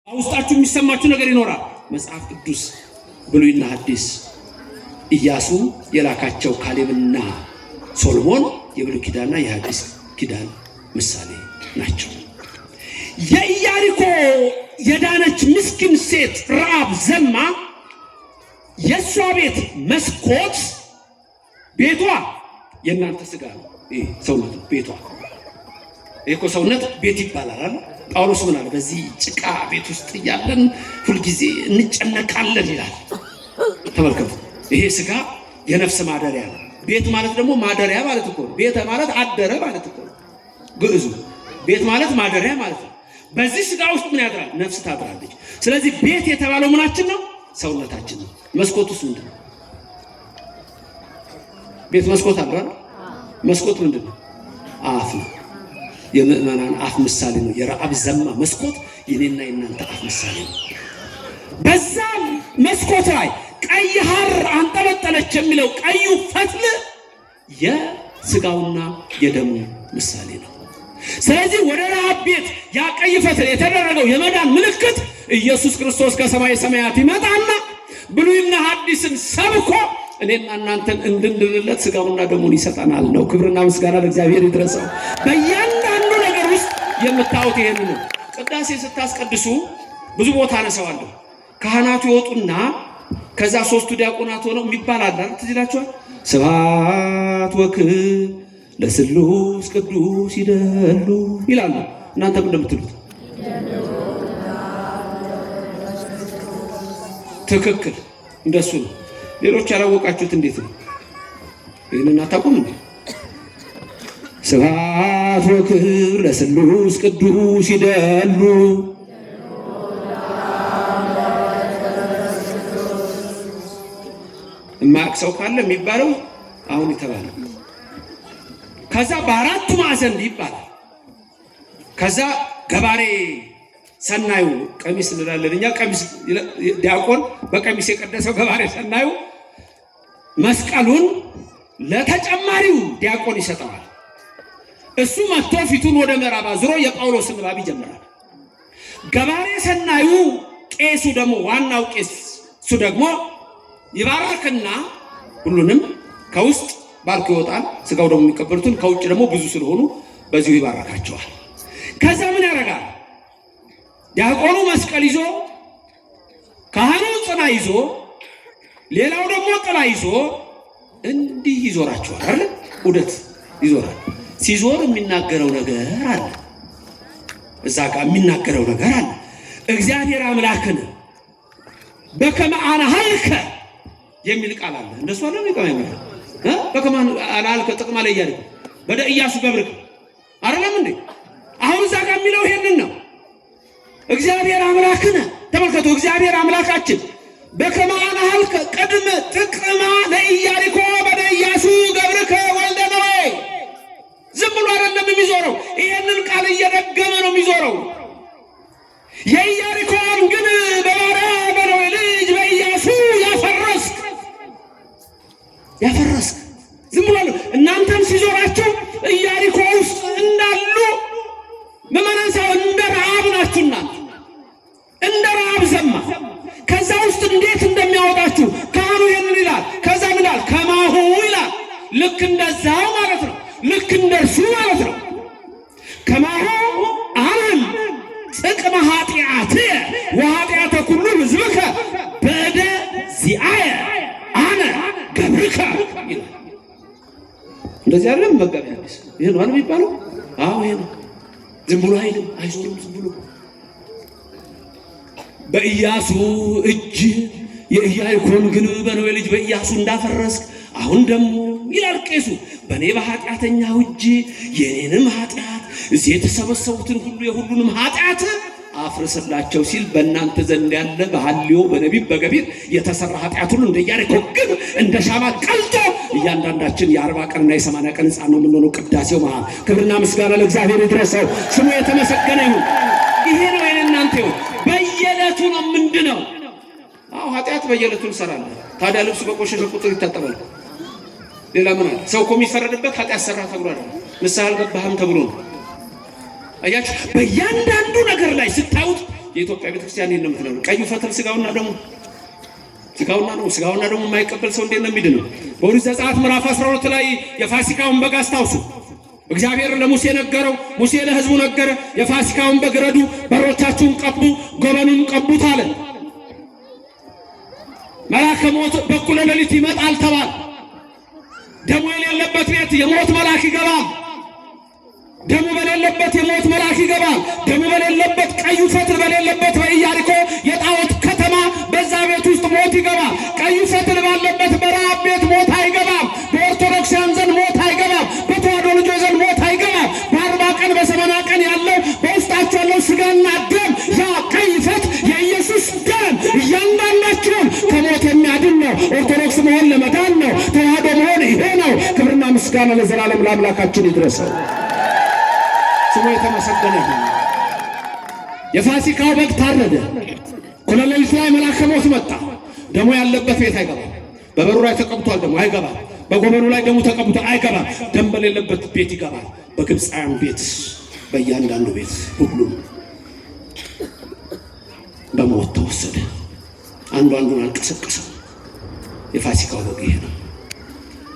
ውስጣችሁ የሚሰማችሁ ነገር ይኖራል። መጽሐፍ ቅዱስ ብሉይና ሐዲስ ኢያሱ የላካቸው ካሌብና ሶሎሞን የብሉይ ኪዳንና የሐዲስ ኪዳን ምሳሌ ናቸው። የኢያሪኮ የዳነች ምስኪን ሴት ረዓብ ዘማ የሷ ቤት መስኮት ቤቷ የእናንተ ስጋ ነው። ይሄ ሰውነት ቤቷ እኮ ሰውነት ቤት ይባላል። ጳውሎስ ምን አለ? በዚህ ጭቃ ቤት ውስጥ ያለን ሁሉ ጊዜ እንጨነቃለን ይላል። ተመልከቱ፣ ይሄ ስጋ የነፍስ ማደሪያ ነው። ቤት ማለት ደግሞ ማደሪያ ማለት እኮ ነው። ቤት ማለት አደረ ማለት እኮ ነው። ግዕዙ ቤት ማለት ማደሪያ ማለት ነው። በዚህ ስጋ ውስጥ ምን ያድራል? ነፍስ ታድራለች። ስለዚህ ቤት የተባለው ምናችን ነው? ሰውነታችን ነው። መስኮቱስ ምንድነው? ቤት መስኮት አለው አይደል? መስኮት ምንድነው? አፍ ነው። የምእመናን አፍ ምሳሌ ነው። የረዓብ ዘማ መስኮት የኔና የናንተ አፍ ምሳሌ ነው። በዛ መስኮት ላይ ቀይ ሐር አንጠለጠለች የሚለው ቀዩ ፈትል የስጋውና የደሙ ምሳሌ ነው። ስለዚህ ወደ ረዓብ ቤት ያ ቀይ ፈትል የተደረገው የመዳን ምልክት ኢየሱስ ክርስቶስ ከሰማይ ሰማያት ይመጣና ብሉይና ሐዲስን ሰብኮ እኔና እናንተን እንድንድንለት ስጋውና ደሙን ይሰጠናል ነው። ክብርና ምስጋና ለእግዚአብሔር ይድረሰው። በእያንዳንዱ ነገር ውስጥ የምታዩት ይሄን ነው። ቅዳሴ ስታስቀድሱ ብዙ ቦታ አነሳዋለሁ። ካህናቱ ይወጡና ከዛ ሶስቱ ዲያቆናት ሆነው የሚባል አለ ትዝ ይላችኋል። ስብሐት ወክብር ለስሉስ ቅዱስ ይደሉ ይላሉ። እናንተ ምን እንደምትሉት ትክክል፣ እንደሱ ነው። ሌሎች ያላወቃችሁት እንዴት ነው? ይህንን አታውቁም እንዴ? ስብሐት ወክብር ለስሉስ ቅዱስ ይደሉ የማያውቅ ሰው ካለ የሚባለው አሁን የተባለው። ከዛ በአራቱ ማዕዘን ይባላል። ከዛ ገባሬ ሰናዩ ቀሚስ እንላለን እኛ። ቀሚስ ዲያቆን በቀሚስ የቀደሰው ገባሬ ሰናዩ መስቀሉን ለተጨማሪው ዲያቆን ይሰጠዋል። እሱ መጥቶ ፊቱን ወደ ምዕራብ አዙሮ የጳውሎስን ንባብ ይጀምራል። ገባሬ ሰናዩ ቄሱ ደግሞ ዋናው ቄስ እሱ ደግሞ ይባርክና ሁሉንም ከውስጥ ባርኮ ይወጣል። ስጋው ደግሞ የሚቀበሉትን ከውጭ ደግሞ ብዙ ስለሆኑ በዚሁ ይባርካቸዋል። ከዛ ምን ያደርጋል? ዲያቆኑ መስቀል ይዞ፣ ካህኑ ጽና ይዞ፣ ሌላው ደግሞ ጥላ ይዞ እንዲህ ይዞራቸዋል አይደል? ዑደት ይዞራል። ሲዞር የሚናገረው ነገር አለ። እዛ ጋር የሚናገረው ነገር አለ። እግዚአብሔር አምላክን በከመ አነሃልከ የሚል ቃል አለ። እንደሱ አለ ነው የሚል በከመ አነሃልከ ጥቅማ ላይ ያለ ወደ ኢያሱ ገብርክ አይደለም እንዴ? አሁን እዛ ጋር የሚለው ይሄንን ነው። እግዚአብሔር አምላክን ተመልከቱ። እግዚአብሔር አምላካችን በከመ አነሃልከ ቅድመ ጥቅማ ለኢያሪኮ ወደ ኢያሱ ገብርከ ወልደ ነዌ። ዝም ብሎ አይደለም የሚዞረው፣ ይሄንን ቃል እየደገመ ነው የሚዞረው። የኢያሪኮን ግን በባሪያ በነዌ ልጅ በኢያሱ ያፈረስክ ዝም ብሎ ነው። እናንተም ሲዞራችሁ ኢያሪኮ ውስጥ እንዳሉ ምዕመናን ሳይሆን እንደ ረዓብ ናችሁ። እናንተ እንደ ረዓብ ዘማ ከዛ ውስጥ እንዴት እንደሚያወጣችሁ ካህኑ ይሄንን ይላል። ከዛ ምን ይላል? ከማሁ ይላል። ልክ እንደዛው ማለት ነው። ልክ እንደርሱ ማለት ነው። ከማሁ አለም ጥቅመ ኃጢአትየ ወኃጢአተ ኩሉ ሕዝብከ በእደ ዚአየ አነ ገብርከ ይላል። እንደዚህ አይደለም መጋቢ ሐዲስ ይሄ ነው የሚባለው። አዎ ይሄ ነው። ዝም ብሎ አይልም፣ አይዞርም። ዝም ብሎ በኢያሱ እጅ የኢያሪኮን ግንብ በነዌ ልጅ በኢያሱ እንዳፈረስክ አሁን ደግሞ ይላል ቄሱ በእኔ በኃጢአተኛው እጅ የኔንም ኃጢአት እዚህ የተሰበሰቡትን ሁሉ የሁሉንም ኃጢአት አፍርስላቸው ሲል በእናንተ ዘንድ ያለ በሐልዮ በነቢብ በገቢር የተሰራ ኃጢአት ሁሉ እንደ ኢያሪኮ ግንብ እንደ ሻማ ቀልጦ እያንዳንዳችን የ40 ቀንና የ80 ቀን ሕፃን ነው የምንሆነው። ቅዳሴው መሃል ክብርና ምስጋና ለእግዚአብሔር ይድረሰው፣ ስሙ የተመሰገነ ይሁን። ይሄ ነው የእናንተ ይሁን። በየዕለቱ ነው ምንድነው? አዎ ኃጢአት በየዕለቱ እንሰራለን። ታዲያ ልብሱ በቆሸሸ ቁጥር ይታጠባል። ሌላ ምን አለ? ሰው እኮ የሚፈረድበት ኃጢአት ሰራ ተብሎ አይደል፣ ንስሐ አልገባህም ተብሎ ነው። አያችሁ፣ በእያንዳንዱ ነገር ላይ ስታዩት የኢትዮጵያ ቤተክርስቲያን ይሄን ነው የምትለው። ቀዩ ፈትል ስጋውና ደሙ ስጋውና ደሙ የማይቀበል ሰው እንዴት ነው የሚድነው? በኦሪት ዘጸአት ምዕራፍ 12 ላይ የፋሲካውን በግ አስታውሱ። እግዚአብሔር ለሙሴ ነገረው፣ ሙሴ ለሕዝቡ ነገረ። የፋሲካውን በግ ረዱ፣ በሮቻችሁን ቀቡ፣ ጎበኑን ቀቡት አለ። መልአከ ሞት በኩለ ሌሊት ይመጣል ተባለ። ደሙ የሌለበት ቤት የሞት መልአክ ይገባል። ደሙ በሌለበት የሞት መልአክ ይገባል። ደሙ በሌለበት ቀዩ ፈትል በሌለበት በኢያሪኮ የጣዖት ከተማ በዛ ቤት ውስጥ ሞት ይገባል። ቀዩ ፈትል ባለበት በረሃብ ቤት ሞት አይገባም። በኦርቶዶክሳውያን ዘንድ ሞት አይገባም። በተዋሕዶ ልጆች ዘንድ ሞት አይገባም። በ40 ቀን በ80 ቀን ያለው በውስጣቸው ያለው ስጋና ደም ያ ቀይ ፈትል የኢየሱስ ደም እያንዳንዳችሁን ከሞት የሚያድን ነው። ኦርቶዶክስ መሆን ለመዳን ነው። ተዋሕዶ መሆን ይሄ ነው። ክብርና ምስጋና ለዘላለም ለአምላካችን ይድረሰው። ስሙ የተመሰገነ ይሁን። የፋሲካው በግ ታረደ። እኩለ ሌሊት ላይ መልአከ ሞት መጣ። ደሙ ያለበት ቤት አይገባም። በበሩ ላይ ተቀብቷል፣ ደሙ አይገባም። በጎበኑ ላይ ደሙ ተቀብቷል፣ አይገባም። ደም በሌለበት ቤት ይገባል። በግብፃውያን ቤት፣ በእያንዳንዱ ቤት ሁሉም በሞት ተወሰደ። አንዱን አልቀሰቀሰም። የፋሲካው በግ ይሄ ነው።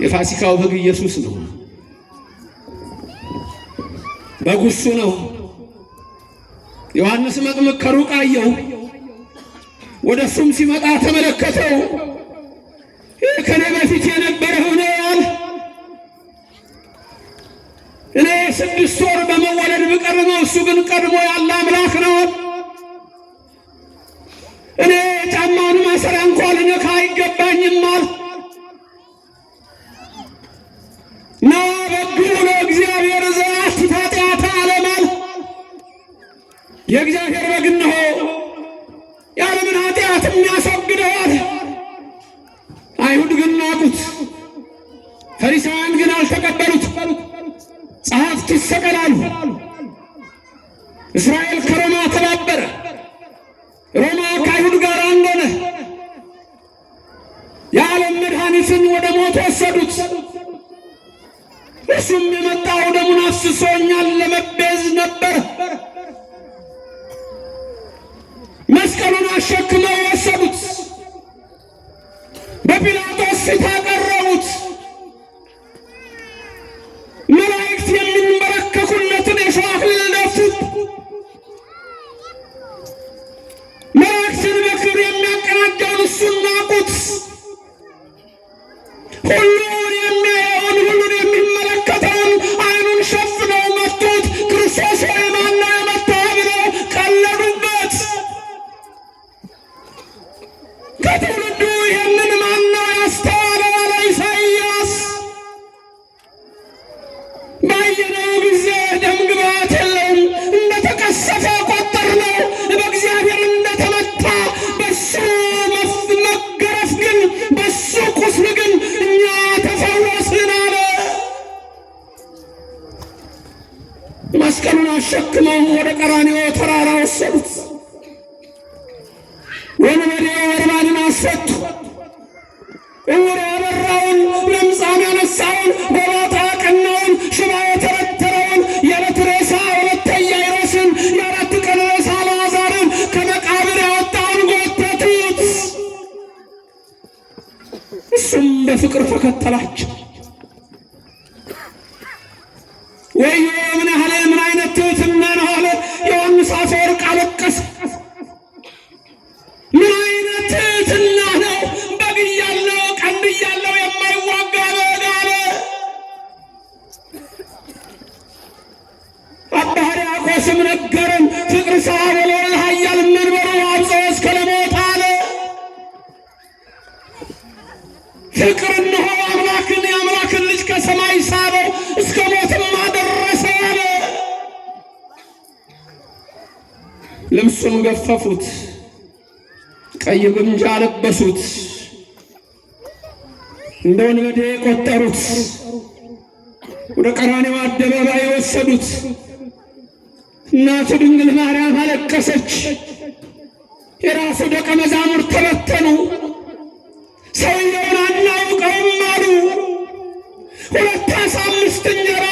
የፋሲካው በግ ኢየሱስ ነው። በጉ እሱ ነው። ዮሐንስ መጥምቅ ከሩቅ አየው፣ ወደ እሱም ሲመጣ ተመለከተው። ከኔ በፊት የነበረው ነው። እኔ 6 ወር በመወለድ ብቀርበው እሱ ግን ቀድሞ ያለ አምላክ ነው። እኔ ጫማውን ማሰሪያ እንኳን ልነካ አይገባኝም አለ። ና በጉ ለእግዚአብሔር ዘያስተሰርይ ኃጢአተ ዓለም አለ። የእግዚአብሔር በግ እነሆ የዓለምን ኃጢአት የሚያስወግደው አለ። አይሁድ ግን ናቁት፣ ፈሪሳውያን ግን አልተቀበሉት። ጸሐፍት ይሰቀላሉ። እስራኤል ከሮማ ተባበረ፣ ሮማ ከአይሁድ ጋር አንድ ሆነ። የዓለም መድኃኒትን ወደ ሞት ወሰዱት። እሱም የመጣው ደሙን አፍስሶ እኛን ለመቤዝ ነበር። መስቀሉን አሸክመው ወሰዱት። በጲላጦስ ፊት አቀረቡት። መላእክት የሚንበረከኩለትን የሾህ አክሊል ደፉት። መላእክትን በክብር የሚያቀናጀውን እሱን ናቁት። ሁሉን የሚያየውን ሁሉን የሚመለከተውን ዓይኑን ሸፍነው መቱት። ክርስቶስ ሆይ ማን ነው የመታህ ብለው ቀለዱበት። ከትውልዱ ይህንን ማን ነው ያስተዋለው አለ ኢሳይያስ። ባየነው ጊዜ ደም ግባት የለውም፣ እንደተቀሰፈ ቆጠርነው። በእግዚአብሔር እንደተመታ በሱ መገረፍ ግን በሱ ቁስል ግን እኛ ተፈወስን አለ። መስቀሉን አሸክመው ወደ ቀራንዮ ተራራ ወሰዱት። ወንበዴ በርባንን አስፈቱ። ዕውር ያበራውን፣ ለምጻም ያነሳውን፣ ጎባጣ ያቀናውን፣ ሽባ የተረተረውን፣ የዕለት ሬሳ ወለተ ኢያኢሮስን፣ የ4 ቀን ሬሳ አልዓዛርን ከመቃብር ያወጣውን ጎተቱት። እሱም በፍቅር ተከተላቸው። ወዮ ምን አይነት ትሕትና ነው አለ ዮሐንስ አፈወርቅ አለቀሰ። ምን አይነት ትሕትና ነው! በግ እያለው ቀንድ እያለው የማይዋጋ በግ አለ። አባ ሕርያቆስም ነገረን። ፍቅር ሰብአ ወልወልድ ኃያል መንበሩ አብጽሖ እስከ ለሞት አለ። ፍቅር እነሆ የአምላክን ልጅ ከሰማይ ሳበው እስከ ሞትም አደረሰ አለ። ልብሱን ገፈፉት፣ ቀይ ግምጃ ለበሱት፣ እንደ ወንበዴ ቆጠሩት። ወደ ቀራንዮ አደባባይ ወሰዱት። እናቱ ድንግል ማርያም አለቀሰች። የራሱ ደቀ መዛሙርት ተበተኑ። ሰውየውን አናውቀውም አሉ። 2 ዓሣ 5 እንጀራ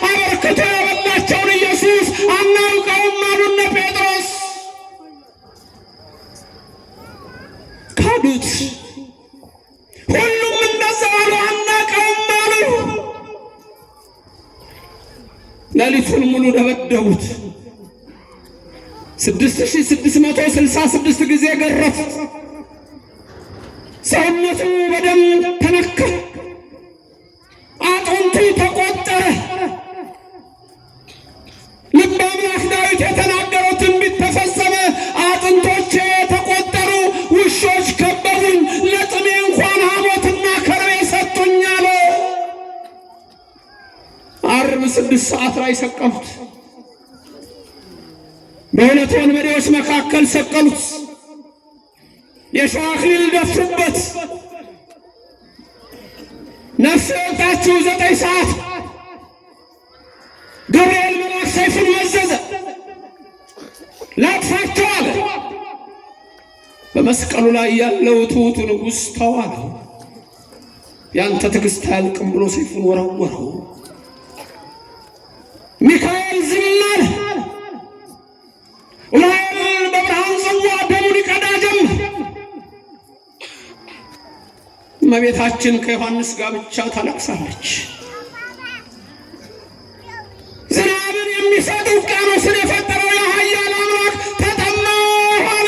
አበርክቶ የበላቸውን ኢየሱስ አናውቀውም አሉ እነ ጴጥሮስ። ካዱት። ሁሉም እንደዛ አሉ፣ አናውቀውም አሉ። ሌሊቱን ሙሉ ደበደቡት። 6666 ጊዜ ገረፉ። ሰውነቱ በደም ተነካ፣ አጥንቱ ተቆጠረ። ልበ አምላክ ዳዊት የተናገረው ትንቢት ተፈጸመ። አጥንቶቼ ተቆጠሩ፣ ውሾች ከበቡኝ፣ ለጥሜ እንኳን ሐሞትና ከርቤ ሰጡኝ አለ። ዓርብ 6 ሰዓት ላይ ሰቀሉት። በሁለት ወንበዴዎች መካከል ሰቀሉት። የሾህ አክሊል ደፉበት። ነፍስ የወጣችው 9 ሰዓት ገብርኤል መልአክ ሰይፉን መዘዘ። ላጥፋቸው አለ። በመስቀሉ ላይ ያለው ትሑቱ ንጉሥ ተዋለው። ያንተ ትዕግሥት አያልቅም ብሎ ሰይፉን ወረወረው። ሚካኤል ዝም አለ። ኡራኤል በብርሃን ጽዋ ደሙን ይቀዳ ጀመር። እመቤታችን ከዮሐንስ ጋር ብቻ ታለቅሳለች። ዝናብን የሚሰጥ ውቅያኖስን የፈጠረው የኃያል አምላክ ተጠማሁ አለ።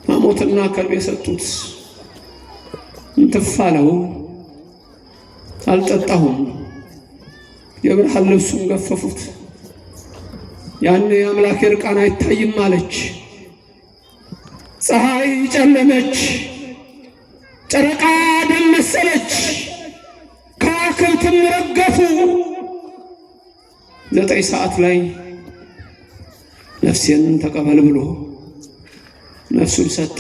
ሐሞትና ከርቤ ሰጡት። እንትፍ አለው። አልጠጣሁም። የብርሃን ልብሱን ገፈፉት። ያኔ የአምላክ እርቃን አይታይም አለች። ፀሐይ ጨለመች፣ ጨረቃ ደም መሰለች፣ ከዋክብትም ረገፉ። 9 ሰዓት ላይ ነፍሴን ተቀበል ብሎ ነፍሱን ሰጠ።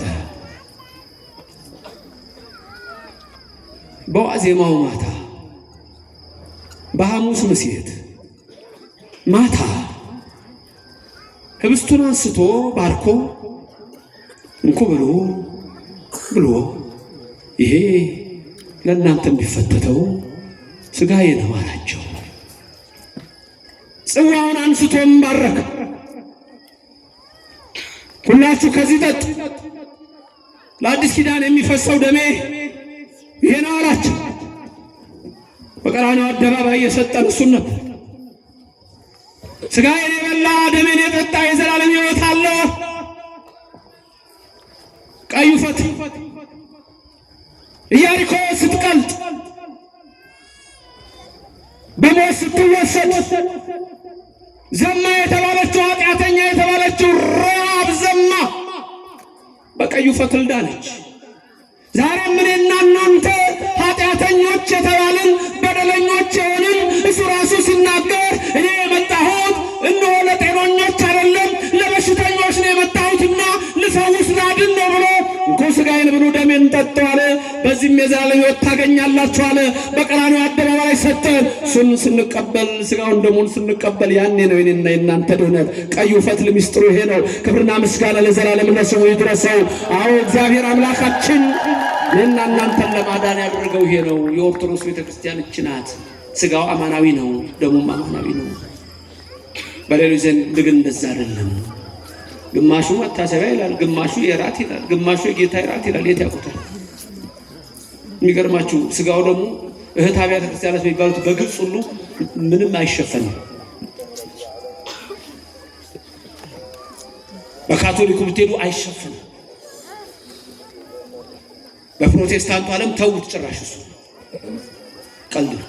በዋዜማው ማታ በሐሙስ ምሴት ማታ ህብስቱን አንስቶ ባርኮ እንኩ ብሎ ይሄ ለእናንተ የሚፈተተው ሥጋዬ ነው አላቸው። ጽዋውን አንስቶም ባረከ። ሁላችሁ ከዚህ ጠጡ፣ ለአዲስ ኪዳን የሚፈሰው ደሜ ይሄ ነው አላቸው። በቀራንዮ አደባባይ የሰጠን እሱን ነበር። ሥጋዬን የበላ ደሜን የጠጣ የዘላለም ሕይወት አለው። ቀዩ ፈትል ኢያሪኮ ስትቀልጥ በሞት ስትወሰድ ዘማ የተባለችው ኃጢአተኛ የተባለችው ረሃብ ዘማ በቀዩ ፈትል ዳነች። ዛሬም እኔና እናንተ ኃጢአተኞች የተባልን በደለኞች የሆንን እሱ ራሱ ሲናገር እኔ የመጣሁት እነሆ ለጤነኞች አይደለም ለበሽተኞች ነው የመጣሁትና ልፈውስ ላድን ነው ብሎ እንኩ ሥጋዬን ብሉ ደሜን ጠጡ አለ። በዚህም የዘላለም ሕይወት ታገኛላችሁ አለ። በቀራንዮ አደባባይ ሰጠን። እሱን ስንቀበል ሥጋውን ደሙን ስንቀበል ያኔ ነው የኔና የእናንተ ድኅነት። ቀዩ ፈትል ምስጢሩ ይሄ ነው። ክብርና ምስጋና ለዘላለም ለስሙ ይድረሰው። አዎ እግዚአብሔር አምላካችን እኔና እናንተን ለማዳን ያደረገው ይሄ ነው። የኦርቶዶክስ ቤተክርስቲያን እች ናት። ሥጋው አማናዊ ነው፣ ደሙም አማናዊ ነው። በሌሎች ዘንድ ግን እንደዛ አይደለም። ግማሹ መታሰቢያ ይላል፣ ግማሹ የራት ይላል፣ ግማሹ የጌታ የራት ይላል። የት ያውቁታል? የሚገርማችሁ ሥጋው ደግሞ እህት አብያተ ክርስቲያናት የሚባሉት በግብፅ ሁሉ ምንም አይሸፈንም። በካቶሊኩ ብትሄዱ አይሸፈንም። በፕሮቴስታንቱ ዓለም ተውት፣ ጭራሽ እሱ ቀልድ ነው።